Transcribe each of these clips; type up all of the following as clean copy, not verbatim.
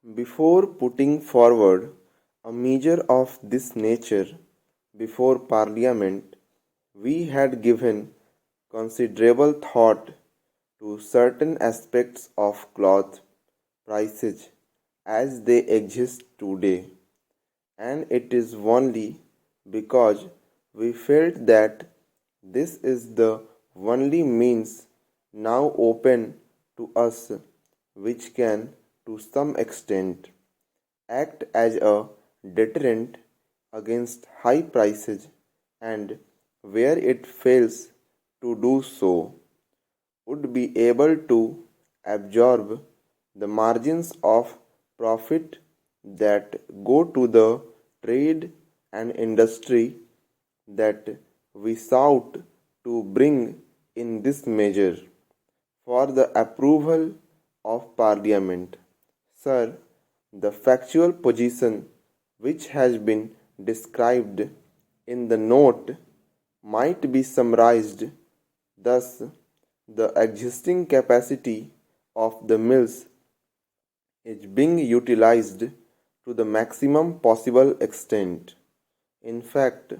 Before putting forward a measure of this nature before Parliament, we had given considerable thought to certain aspects of cloth prices as they exist today, and it is only because we felt that this is the only means now open to us which can, to some extent, act as a deterrent against high prices, and where it fails to do so, would be able to absorb the margins of profit that go to the trade and industry that we sought to bring in this measure for the approval of Parliament. Sir, the factual position which has been described in the note might be summarized thus: the existing capacity of the mills is being utilized to the maximum possible extent. In fact,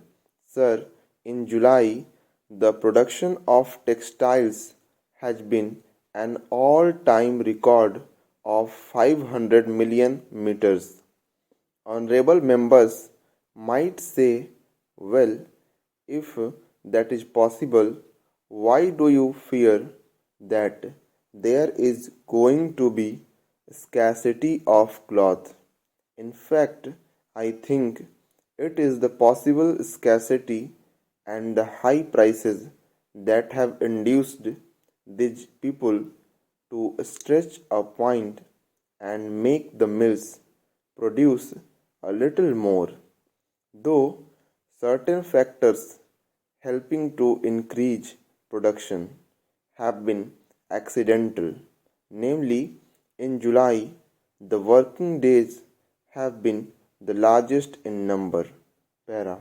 sir, in July, the production of textiles has been an all time record of 500 million meters. Honorable members might say, well, if that is possible, why do you fear that there is going to be scarcity of cloth? In fact, I think it is the possible scarcity and the high prices that have induced these people to stretch a point and make the mills produce a little more, though certain factors helping to increase production have been accidental. Namely, in July, the working days have been the largest in number. Para.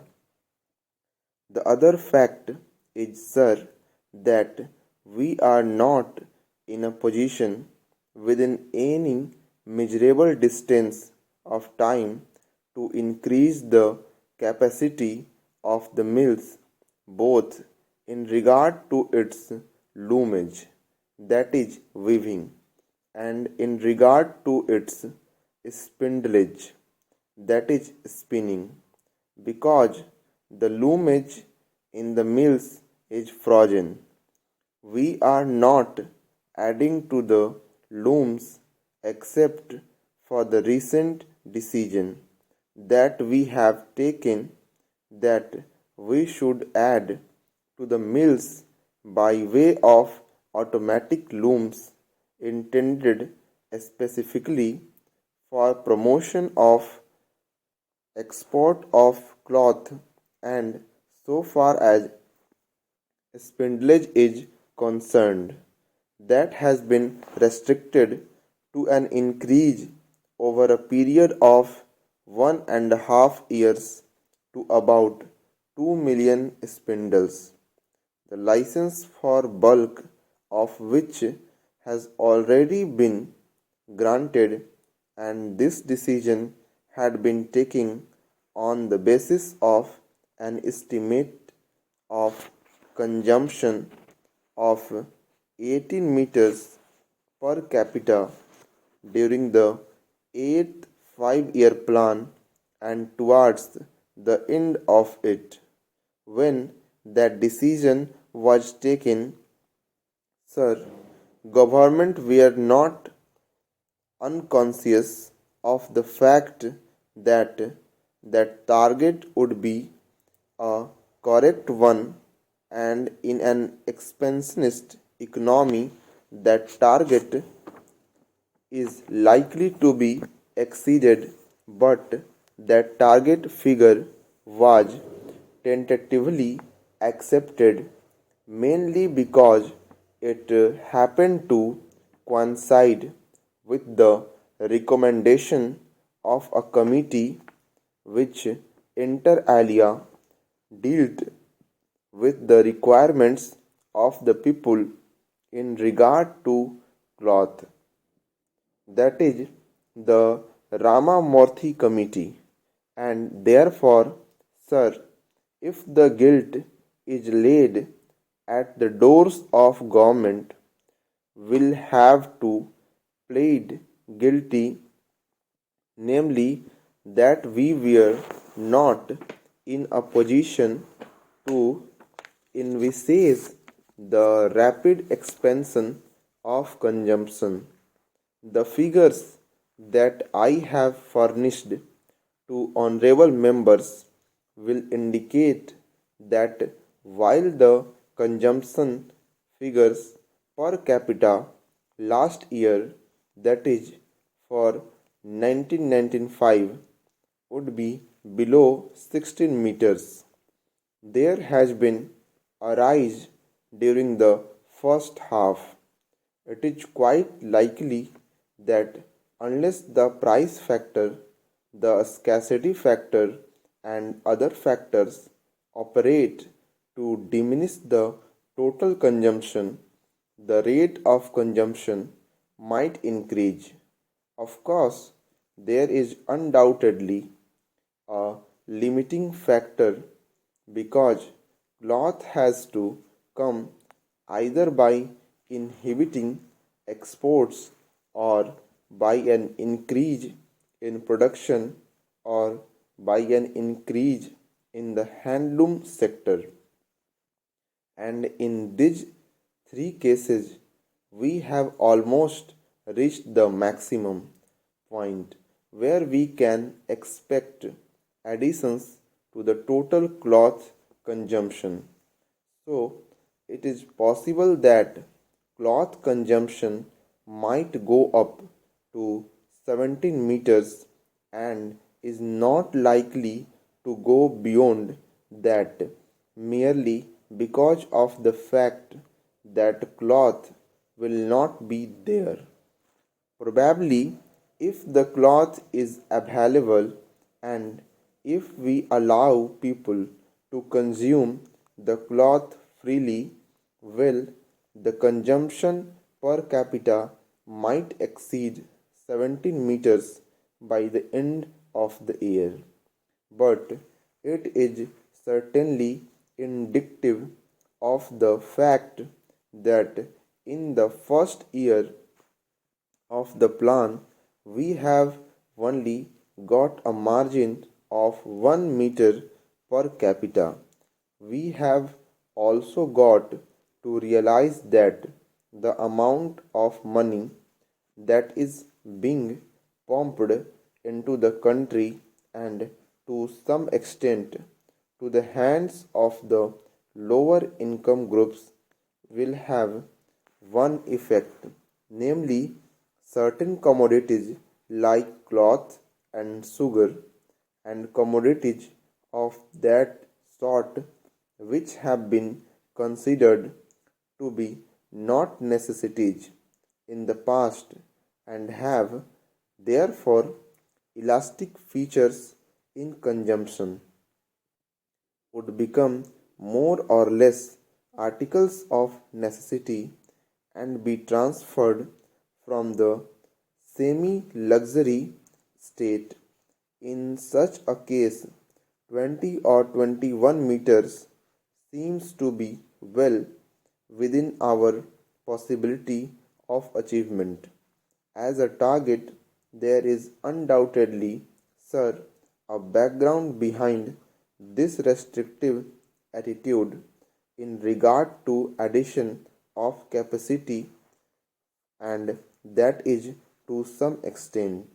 The other fact is, sir, that we are not in a position within any measurable distance of time to increase the capacity of the mills both in regard to its loomage, that is weaving, and in regard to its spindlage, that is spinning, because the loomage in the mills is frozen. We are not adding to the looms except for the recent decision that we have taken that we should add to the mills by way of automatic looms intended specifically for promotion of export of cloth, and so far as spindlage is concerned, that has been restricted to an increase over a period of 1.5 years to about 2 million spindles, the license for bulk of which has already been granted, and this decision had been taken on the basis of an estimate of consumption of 18 meters per capita during the 8th 5 year plan, and towards the end of it, when that decision was taken, sir, government were not unconscious of the fact that that target would be a correct one, and in an expansionist economy that target is likely to be exceeded, but that target figure was tentatively accepted mainly because it happened to coincide with the recommendation of a committee which inter alia dealt with the requirements of the people in regard to cloth, that is, the Ramamurthy Committee, and therefore, sir, if the guilt is laid at the doors of government, will have to plead guilty, namely that we were not in a position to envisage the rapid expansion of consumption. The figures that I have furnished to honorable members will indicate that while the consumption figures per capita last year, that is for 1995, would be below 16 meters, there has been a rise during the first half. It is quite likely that unless the price factor, the scarcity factor, and other factors operate to diminish the total consumption, the rate of consumption might increase. Of course, there is undoubtedly a limiting factor because cloth has to come either by inhibiting exports or by an increase in production or by an increase in the handloom sector. And in these three cases, we have almost reached the maximum point where we can expect additions to the total cloth consumption. So, it is possible that cloth consumption might go up to 17 meters and is not likely to go beyond that merely because of the fact that cloth will not be there. Probably, if the cloth is available and if we allow people to consume the cloth freely, well, the consumption per capita might exceed 17 meters by the end of the year. But it is certainly indicative of the fact that in the first year of the plan, we have only got a margin of 1 meter per capita. We have also got to realize that the amount of money that is being pumped into the country and to some extent to the hands of the lower income groups will have one effect, namely certain commodities like cloth and sugar and commodities of that sort which have been considered to be not necessities in the past and have therefore elastic features in consumption would become more or less articles of necessity and be transferred from the semi luxury state. In such a case, 20 or 21 meters seems to be well within our possibility of achievement. As a target, there is undoubtedly, sir, a background behind this restrictive attitude in regard to addition of capacity, and that is to some extent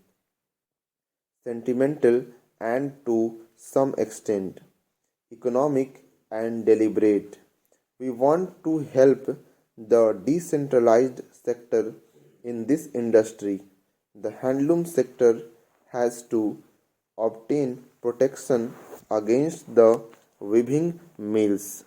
sentimental and to some extent economic and deliberate. We want to help the decentralized sector in this industry. The handloom sector has to obtain protection against the weaving mills.